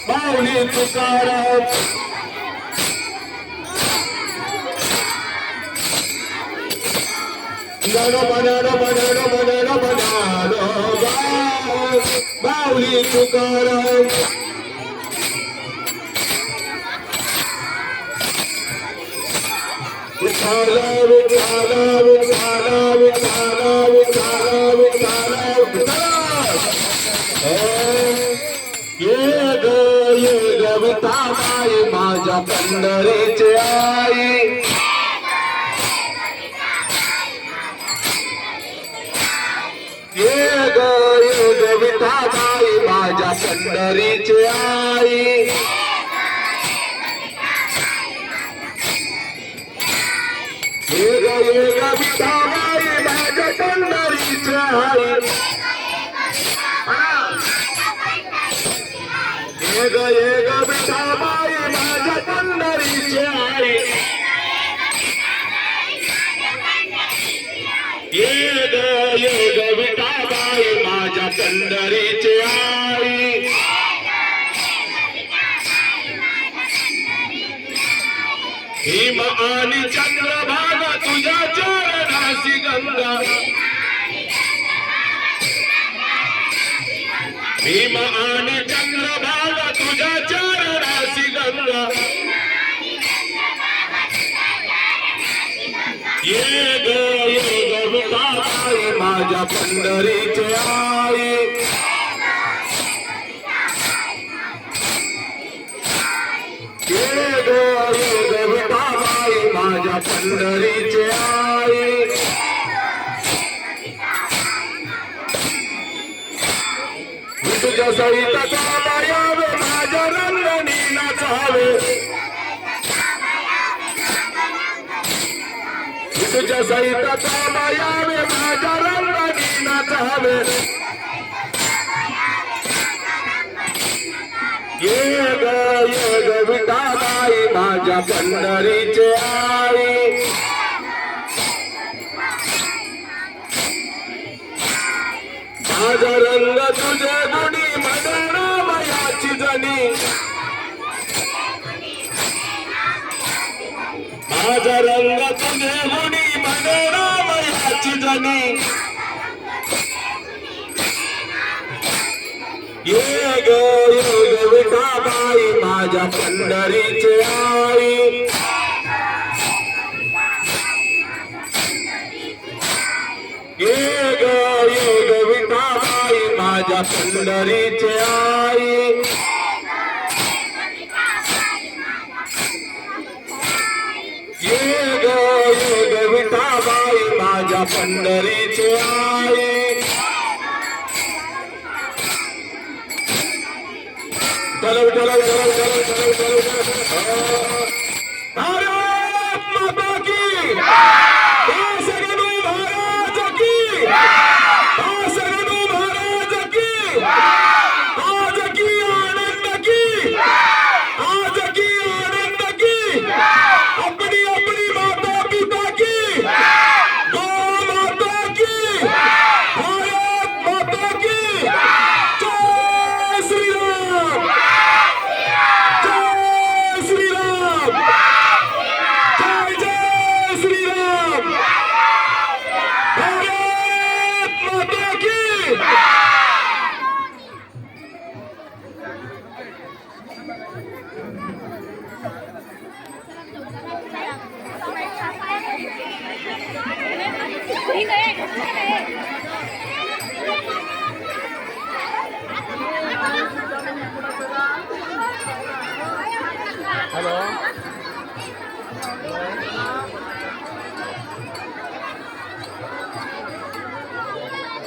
माऊली तुकाराम माऊली तुकाराम विठाला विठाला विठाला विठाला विठाला विठाला ये ग विठाबाई माझ्या पंढरीची आई ये ग विठाबाई माझ्या पंढरीची आई ये ग विठाबाई माझ्या पंढरीची आई ये ग विठाबाई माझ्या पंढरीची आई ये ग विठाबाई माझ्या पंढरीची आई हिम आणि चंद्रभागा तुझ्या चरणासी गंगा भीम आणि चंद्रभागा तुझ्या चरणासी गंगा ये ग विठाबाई माझ्या पंढरीची आई ये ग विठाबाई माझ्या पंढरीची आई तुझ्या सहित यावे माझ्या रंगणी नाचावे तुझ्या सहित यावे माझ्या रंगणी नाचावे ये ग विठाबाई माझ्या पंढरीची आई माझा रंग तुझे गुणी मदनामयाची जणी माझा रंग तुझे गुणी मदनामयाची जणी ये ग विठाबाई माझ्या पंढरीची आई ये ग विठाबाई माझ्या पंढरीची आई ये ग विठाबाई माझ्या पंढरीची आई चलो चलो चलो चलो चलो चलो भारत माता की सगळं महाराज की सगळं महाराज की आज की आनंद की आज की आनंद की अपनी अपनी माता पिता की गौ माता की भारत माता की जय श्री राम जय श्री राम जय जय श्री राम भारत माता की हेलो